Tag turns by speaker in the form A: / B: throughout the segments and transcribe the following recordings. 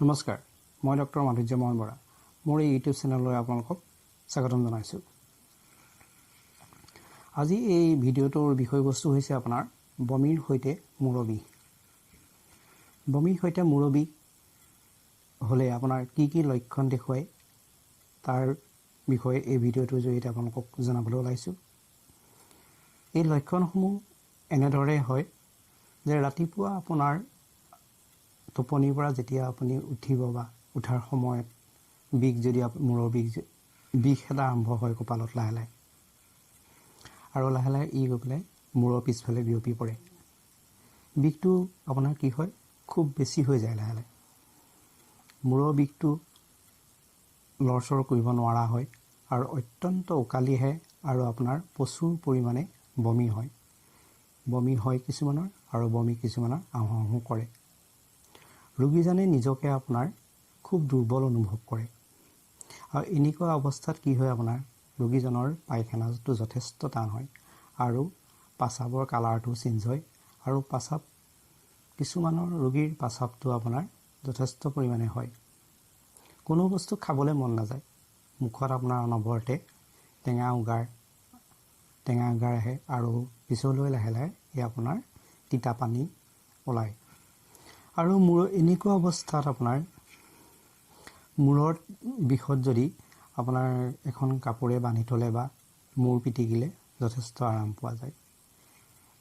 A: নমস্কাৰ, মই ডক্টৰ মাধুৰ্য মোহন বৰা। মোৰ এই ইউটিউব চেনেললৈ আপোনালোকক স্বাগতম জনাইছোঁ। আজি এই ভিডিঅ'টোৰ বিষয়বস্তু হৈছে আপোনাৰ বমিৰ সৈতে মূৰৰ বিষ। বমিৰ সৈতে মূৰৰ বিষ হ'লে আপোনাৰ কি কি লক্ষণ দেখুৱায় তাৰ বিষয়ে এই ভিডিঅ'টোৰ জৰিয়তে আপোনালোকক জনাবলৈ ওলাইছোঁ। এই লক্ষণসমূহ এনেদৰে হয় যে ৰাতিপুৱা আপোনাৰ টোপনিৰ পৰা যেতিয়া আপুনি উঠিব বা উঠাৰ সময়ত বিষ যদি মূৰৰ বিষ এটা আৰম্ভ হয় কঁপালত লাহে লাহে আৰু লাহে লাহে ই গৈ পেলাই মূৰৰ পিছফালে বিয়পি পৰে। বিষটো আপোনাৰ কি হয় খুব বেছি হৈ যায়, লাহে লাহে মূৰৰ বিষটো লৰচৰ কৰিব নোৱাৰা হয় আৰু অত্যন্ত উকালি আহে আৰু আপোনাৰ প্ৰচুৰ পৰিমাণে বমি হয়। বমি হয় কিছুমানৰ আৰু বমি কিছুমানৰ আহোঁ আহোঁ কৰে। ৰোগীজনে নিজকে আপোনাৰ খুব দুৰ্বল অনুভৱ কৰে আৰু এনেকুৱা অৱস্থাত কি হয়, আপোনাৰ ৰোগীজনৰ পায়খানাটো যথেষ্ট টান হয় আৰু পাচাবৰ কালাৰটো চেঞ্জ হয় আৰু কিছুমানৰ ৰোগীৰ পাচাবটো আপোনাৰ যথেষ্ট পৰিমাণে হয়। কোনো বস্তু খাবলৈ মন নাযায়, মুখত আপোনাৰ অনবৰতে টেঙা উগাৰ আহে আৰু পিছলৈ লাহে লাহে আপোনাৰ তিতা পানী ওলায়। আৰু এনেকুৱা অৱস্থাত আপোনাৰ মূৰৰ বিষত যদি আপোনাৰ এখন কাপোৰে বান্ধি থ'লে বা মূৰ পিটিকিলে যথেষ্ট আৰাম পোৱা যায়।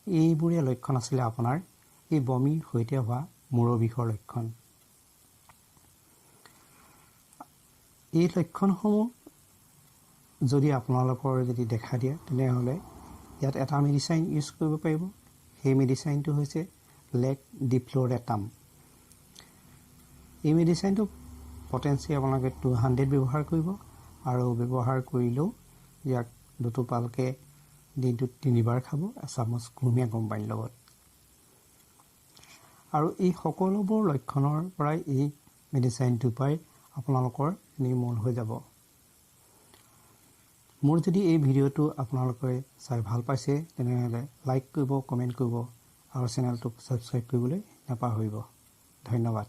A: এইবোৰে লক্ষণ আছিলে আপোনাৰ এই বমিৰ সৈতে হোৱা মূৰৰ বিষৰ লক্ষণ। এই লক্ষণসমূহ যদি আপোনালোকৰ যদি দেখা দিয়ে তেনেহ'লে ইয়াত এটা মেডিচাইন ইউজ কৰিব পাৰিব। সেই মেডিচাইনটো হৈছে defloratum। এই মেডিচাইনটো পটেঞ্চি আপোনালোকে 200 ব্যৱহাৰ কৰিব আৰু ব্যৱহাৰ কৰিলেও ইয়াক দুটোপালকৈ দিনটোত 3 বাৰ খাব, এচামুচ কুহুমীয়া গৰম পানীৰ লগত। আৰু এই সকলোবোৰ লক্ষণৰ পৰাই এই মেডিচাইনটো পাই আপোনালোকৰ নিৰ্মূল হৈ যাব। মোৰ যদি এই ভিডিঅ'টো আপোনালোকে চাই ভাল পাইছে তেনেহ'লে লাইক কৰিব, কমেণ্ট কৰিব আৰু চেনেলটোক ছাবস্ক্ৰাইব কৰিবলৈ নাপাহৰিব। ধন্যবাদ।